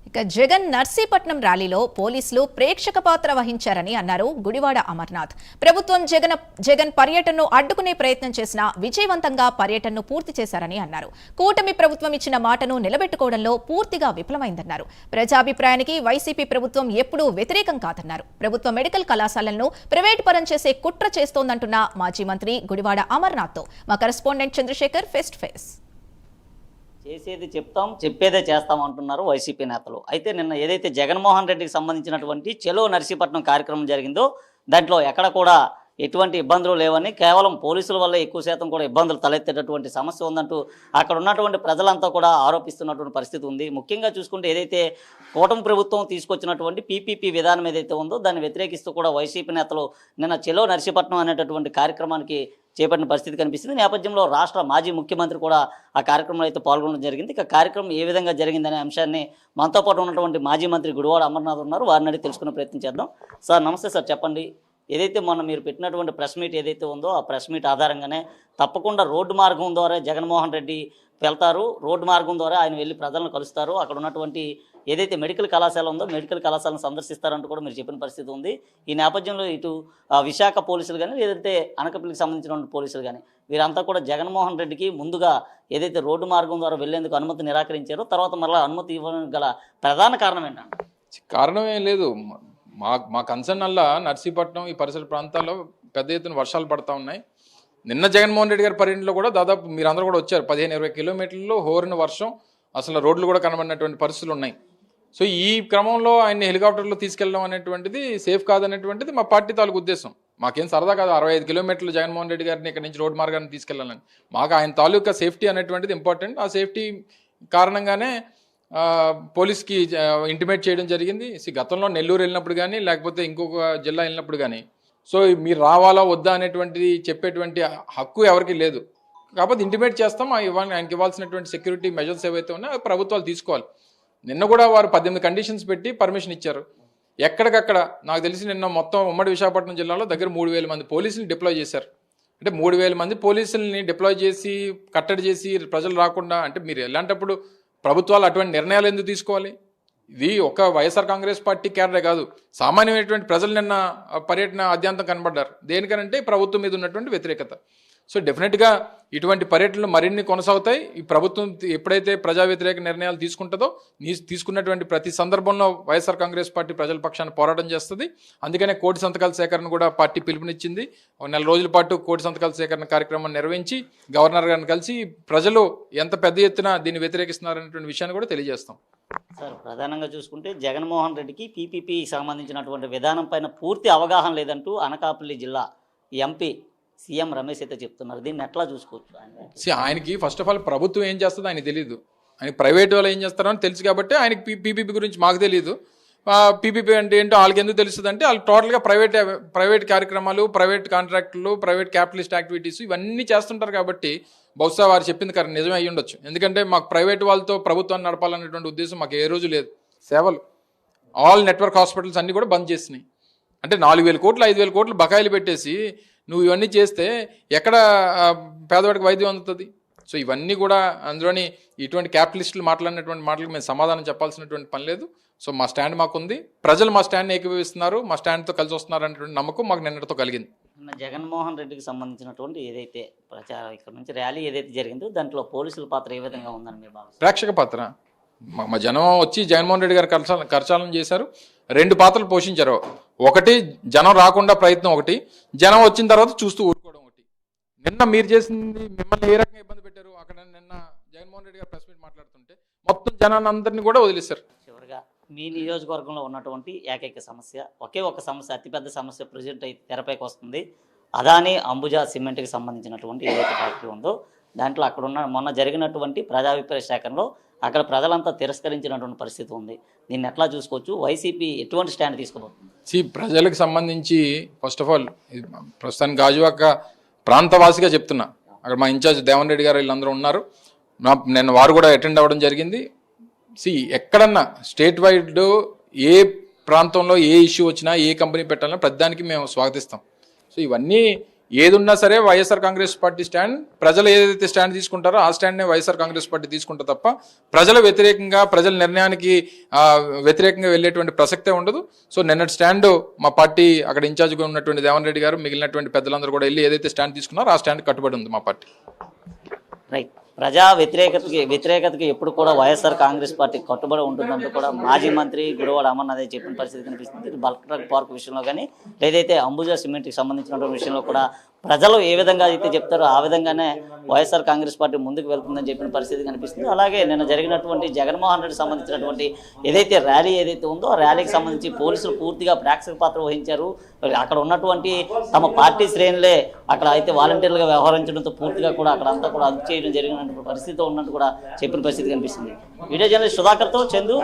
ఇక జగన్ నర్సీపట్నం ర్యాలీలో పోలీసులు ప్రేక్షక పాత్ర వహించారని అన్నారు గుడివాడ అమర్నాథ్. ప్రభుత్వం జగన్ పర్యటనను అడ్డుకునే ప్రయత్నం చేసినా విజయవంతంగా పర్యటనను పూర్తి చేశారని అన్నారు. కూటమి ప్రభుత్వం ఇచ్చిన మాటను నిలబెట్టుకోవడంలో పూర్తిగా విఫలమైందన్నారు. ప్రజాభిప్రాయానికి వైసీపీ ప్రభుత్వం ఎప్పుడూ వ్యతిరేకం కాదన్నారు. ప్రభుత్వ మెడికల్ కళాశాలలను ప్రైవేట్ పరం చేసే కుట్ర చేస్తోందంటున్న మాజీ మంత్రి గుడివాడ అమర్నాథ్తో మా correspondent Chandrasekhar face to face. చేసేది చెప్తాం, చెప్పేదే చేస్తాం అంటున్నారు వైసీపీ నేతలు. అయితే నిన్న ఏదైతే జగన్మోహన్ రెడ్డికి సంబంధించినటువంటి చెలో నర్సీపట్నం కార్యక్రమం జరిగిందో దాంట్లో ఎక్కడ కూడా ఎటువంటి ఇబ్బందులు లేవని, కేవలం పోలీసుల వల్ల ఎక్కువ శాతం కూడా ఇబ్బందులు తలెత్తేటటువంటి సమస్య ఉందంటూ అక్కడ ఉన్నటువంటి ప్రజలంతా కూడా ఆరోపిస్తున్నటువంటి పరిస్థితి ఉంది. ముఖ్యంగా చూసుకుంటే ఏదైతే కూటమి ప్రభుత్వం తీసుకొచ్చినటువంటి పీపీపీ విధానం ఏదైతే ఉందో దాన్ని వ్యతిరేకిస్తూ కూడా వైసీపీ నేతలు నిన్న చెలో నర్సీపట్నం అనేటటువంటి కార్యక్రమానికి చేపట్టిన పరిస్థితి కనిపిస్తుంది. నేపథ్యంలో రాష్ట్ర మాజీ ముఖ్యమంత్రి కూడా ఆ కార్యక్రమంలో అయితే పాల్గొనడం జరిగింది. ఇక కార్యక్రమం ఏ విధంగా జరిగిందనే అంశాన్ని మనతో పాటు ఉన్నటువంటి మాజీ మంత్రి గుడివాడ అమర్నాథ్ ఉన్నారు, వారిని అడిగి తెలుసుకునే ప్రయత్నం చేద్దాం. సార్ నమస్తే సార్, చెప్పండి. ఏదైతే మొన్న మీరు పెట్టినటువంటి ప్రెస్ మీట్ ఏదైతే ఉందో ఆ ప్రెస్ మీట్ ఆధారంగానే తప్పకుండా రోడ్డు మార్గం ద్వారా జగన్మోహన్ రెడ్డి వెళ్తారు, రోడ్డు మార్గం ద్వారా ఆయన వెళ్ళి ప్రజలను కలుస్తారు, అక్కడ ఉన్నటువంటి ఏదైతే మెడికల్ కళాశాల ఉందో మెడికల్ కళాశాలను సందర్శిస్తారంటూ కూడా మీరు చెప్పిన పరిస్థితి ఉంది. ఈ నేపథ్యంలో ఇటు విశాఖ పోలీసులు కానీ లేదంటే అనకాపల్లికి సంబంధించిన పోలీసులు కానీ వీరంతా కూడా జగన్మోహన్ రెడ్డికి ముందుగా ఏదైతే రోడ్డు మార్గం ద్వారా వెళ్లేందుకు అనుమతి నిరాకరించారో తర్వాత మరలా అనుమతి ఇవ్వడానికి గల ప్రధాన కారణం ఏంటంటే? కారణం ఏం లేదు. మా కన్సర్న్ వల్ల నర్సీపట్నం ఈ పరిసర ప్రాంతాల్లో పెద్ద ఎత్తున వర్షాలు పడతా ఉన్నాయి. నిన్న జగన్మోహన్ రెడ్డి గారి పర్యటనలో కూడా దాదాపు మీరందరూ కూడా వచ్చారు. 15-20 కిలోమీటర్లలో హోరిన వర్షం, అసలు రోడ్లు కూడా కనబడినటువంటి పరిస్థితులు ఉన్నాయి. సో ఈ క్రమంలో ఆయన్ని హెలికాప్టర్లో తీసుకెళ్ళడం అనేటువంటిది సేఫ్ కాదనేటువంటిది మా పార్టీ తాలూకు ఉద్దేశం. మాకేం సరదా కాదు 65 కిలోమీటర్లు జగన్మోహన్ రెడ్డి గారిని ఇక్కడ నుంచి రోడ్డు మార్గాన్ని తీసుకెళ్లాలని. మాకు ఆయన తాలూకా సేఫ్టీ అనేటువంటిది ఇంపార్టెంట్. ఆ సేఫ్టీ కారణంగానే పోలీస్కి ఇంటిమేట్ చేయడం జరిగింది. గతంలో నెల్లూరు వెళ్ళినప్పుడు కానీ లేకపోతే ఇంకొక జిల్లా వెళ్ళినప్పుడు కానీ సో మీరు రావాలా వద్దా అనేటువంటిది చెప్పేటువంటి హక్కు ఎవరికి లేదు. కాకపోతే ఇంటిమేట్ చేస్తాం, ఆయనకి ఇవ్వాల్సినటువంటి సెక్యూరిటీ మెజర్స్ ఏవైతే ఉన్నాయో ప్రభుత్వాలు తీసుకోవాలి. నిన్న కూడా వారు 18 కండిషన్స్ పెట్టి పర్మిషన్ ఇచ్చారు. ఎక్కడికక్కడ నాకు తెలిసి నిన్న మొత్తం ఉమ్మడి విశాఖపట్నం జిల్లాలో దగ్గర 3,000 మంది పోలీసులు డిప్లాయ్ చేశారు. అంటే 3,000 మంది పోలీసుల్ని డిప్లాయ్ చేసి కట్టడి చేసి ప్రజలు రాకుండా, అంటే మీరు ఎలాంటప్పుడు ప్రభుత్వాలు అటువంటి నిర్ణయాలు ఎందుకు తీసుకోవాలి? ఇది ఒక వైఎస్ఆర్ కాంగ్రెస్ పార్టీ క్యాడరే కాదు, సామాన్యమైనటువంటి ప్రజలు నిన్న పర్యటన అద్యాంతం కనబడ్డారు. దేనికనంటే ప్రభుత్వం మీద ఉన్నటువంటి వ్యతిరేకత. సో డెఫినెట్గా ఇటువంటి పర్యటనలు మరిన్ని కొనసాగుతాయి. ఈ ప్రభుత్వం ఎప్పుడైతే ప్రజా వ్యతిరేక నిర్ణయాలు తీసుకుంటుందో తీసుకున్నటువంటి ప్రతి సందర్భంలో వైఎస్ఆర్ కాంగ్రెస్ పార్టీ ప్రజల పక్షాన పోరాటం చేస్తుంది. అందుకనే కోటి సంతకాల సేకరణ కూడా పార్టీ పిలుపునిచ్చింది. 1 నెల రోజుల పాటు కోటి సంతకాల సేకరణ కార్యక్రమం నిర్వహించి గవర్నర్ గారిని కలిసి ప్రజలు ఎంత పెద్ద ఎత్తున దీన్ని వ్యతిరేకిస్తున్నారనేటువంటి విషయాన్ని కూడా తెలియజేస్తాం. సార్ ప్రధానంగా చూసుకుంటే జగన్మోహన్ రెడ్డికి పీపీపీ సంబంధించినటువంటి విధానం పైన పూర్తి అవగాహన లేదంటూ అనకాపల్లి జిల్లా ఎంపీ సీఎం రమేష్ అయితే చెప్తున్నారు. దీన్ని ఎట్లా చూసుకోవచ్చు? ఆయనకి ఫస్ట్ ఆఫ్ ఆల్ ప్రభుత్వం ఏం చేస్తుందో ఆయన తెలియదు, ఆయన ప్రైవేట్ వాళ్ళు ఏం చేస్తారో అని తెలుసు కాబట్టి ఆయనకి పీపీపీ గురించి మాకు తెలియదు. పీపీపీ అంటే ఏంటో వాళ్ళకి ఎందుకు తెలుస్తుంది అంటే వాళ్ళు టోటల్గా ప్రైవేట్ కార్యక్రమాలు, ప్రైవేట్ కాంట్రాక్టులు, ప్రైవేట్ క్యాపిటలిస్ట్ యాక్టివిటీస్ ఇవన్నీ చేస్తుంటారు కాబట్టి బహుశా వారు చెప్పింది నిజమే అయ్యి ఉండొచ్చు. ఎందుకంటే మాకు ప్రైవేట్ వాళ్ళతో ప్రభుత్వాన్ని నడపాలనేటువంటి ఉద్దేశం మాకు ఏ రోజు లేదు. సేవలు ఆల్ నెట్వర్క్ హాస్పిటల్స్ అన్నీ కూడా బంద్ చేసినాయి. అంటే 4,000 కోట్లు 5,000 కోట్లు బకాయిలు పెట్టేసి నువ్వు ఇవన్నీ చేస్తే ఎక్కడ పేదవాడికి వైద్యం అందుతుంది? సో ఇవన్నీ కూడా అందులోని ఇటువంటి క్యాపిటలిస్టులు మాట్లాడినటువంటి మాటలకు మేము సమాధానం చెప్పాల్సినటువంటి పని లేదు. సో మా స్టాండ్ మాకుంది, ప్రజలు మా స్టాండ్ని ఏకీభవిస్తున్నారు, మా స్టాండ్తో కలిసి వస్తున్నారు అనేటువంటి నమ్మకం మాకు నిన్నటితో కలిగింది. జగన్మోహన్ రెడ్డికి సంబంధించినటువంటి ఏదైతే ఇక్కడ నుంచి ర్యాలీ ఏదైతే జరిగిందో దాంట్లో పోలీసుల పాత్ర ఏ విధంగా ఉందని మీరు భావిస్తారు? ప్రేక్షక పాత్ర. మా జనం వచ్చి జగన్మోహన్ రెడ్డి గారు కరచాలనం చేశారు. 2 పాత్రలు పోషించారు. ఒకటి జనం రాకుండా ప్రయత్నం, ఒకటి జనం వచ్చిన తర్వాత చూస్తూ ఊరుకోవడం ఒకటి. నిన్న మీరు చేసింది, మిమ్మల్ని ఏ రకంగా ఇబ్బంది పెట్టారు అక్కడ నిన్న జగన్మోహన్ రెడ్డి గారు ప్రెస్ మీట్ మాట్లాడుతుంటే మొత్తం జనాన్ని అందరినీ కూడా వదిలేశారు. చివరిగా మీ నియోజకవర్గంలో ఉన్నటువంటి ఏకైక సమస్య, ఒకే ఒక సమస్య, అతిపెద్ద సమస్య ప్రజెంట్ అయితే తెరపైకి వస్తుంది. అదానీ అంబుజా సిమెంట్కి సంబంధించినటువంటి ఏదైతే ఫ్యాక్టరీ ఉందో దాంట్లో అక్కడున్న మొన్న జరిగినటువంటి ప్రజాభిప్రాయ సేకరణలో అక్కడ ప్రజలంతా తిరస్కరించినటువంటి పరిస్థితి ఉంది. దీన్ని ఎట్లా చూసుకోవచ్చు? వైసీపీ ఎటువంటి స్టాండ్ తీసుకోబోతుంది? ప్రజలకు సంబంధించి ఫస్ట్ ఆఫ్ ఆల్ ప్రస్తుతానికి గాజువాక ప్రాంతవాసిగా చెప్తున్నా, అక్కడ మా ఇన్ఛార్జ్ దేవన్ రెడ్డి గారు వీళ్ళందరూ ఉన్నారు. నేను వారు కూడా అటెండ్ అవ్వడం జరిగింది. ఎక్కడన్నా స్టేట్ వైడ్ ఏ ప్రాంతంలో ఏ ఇష్యూ వచ్చినా ఏ కంపెనీ పెట్టాలన్నా ప్రతిదానికి మేము స్వాగతిస్తాం. సో ఇవన్నీ ఏది ఉన్నా సరే వైఎస్ఆర్ కాంగ్రెస్ పార్టీ స్టాండ్, ప్రజలు ఏదైతే స్టాండ్ తీసుకుంటారో ఆ స్టాండ్నే వైఎస్ఆర్ కాంగ్రెస్ పార్టీ తీసుకుంటారు తప్ప ప్రజల వ్యతిరేకంగా, ప్రజల నిర్ణయానికి వ్యతిరేకంగా వెళ్ళేటువంటి ప్రసక్తే ఉండదు. సో నిన్నటి స్టాండ్ మా పార్టీ అక్కడ ఇన్ఛార్జ్గా ఉన్నటువంటి దేవన్ రెడ్డి గారు, మిగిలినటువంటి పెద్దలందరూ కూడా వెళ్ళి ఏదైతే స్టాండ్ తీసుకున్నారో ఆ స్టాండ్ కట్టుబడి ఉంది మా పార్టీ. రైట్. ప్రజా వ్యతిరేకతకి ఎప్పుడు కూడా వైఎస్ఆర్ కాంగ్రెస్ పార్టీ కట్టుబడి ఉంటుందంటూ కూడా మాజీ మంత్రి గుడివాడ అమర్నాథ్ చెప్పిన పరిస్థితి కనిపిస్తుంది. బల్క్ ట్రక్ పార్క్ విషయంలో కానీ, ఏదైతే అంబుజా సిమెంట్కి సంబంధించినటువంటి విషయంలో కూడా ప్రజలు ఏ విధంగా అయితే చెప్తారో ఆ విధంగానే వైఎస్ఆర్ కాంగ్రెస్ పార్టీ ముందుకు వెళ్తుందని చెప్పిన పరిస్థితి కనిపిస్తుంది. అలాగే నిన్న జరిగినటువంటి జగన్మోహన్ రెడ్డి సంబంధించినటువంటి ఏదైతే ర్యాలీ ఏదైతే ఉందో ఆ ర్యాలీకి సంబంధించి పోలీసులు పూర్తిగా ప్రేక్షక పాత్ర వహించారు. అక్కడ ఉన్నటువంటి తమ పార్టీ శ్రేణులే అక్కడ అయితే వాలంటీర్లుగా వ్యవహరించడంతో పూర్తిగా కూడా అక్కడ అంతా కూడా అదుపు చేయడం జరిగినటువంటి పరిస్థితితో ఉన్నట్టు కూడా చెప్పిన పరిస్థితి కనిపిస్తుంది. వీడియో జర్నలిస్ట్ సుధాకర్తో చందు.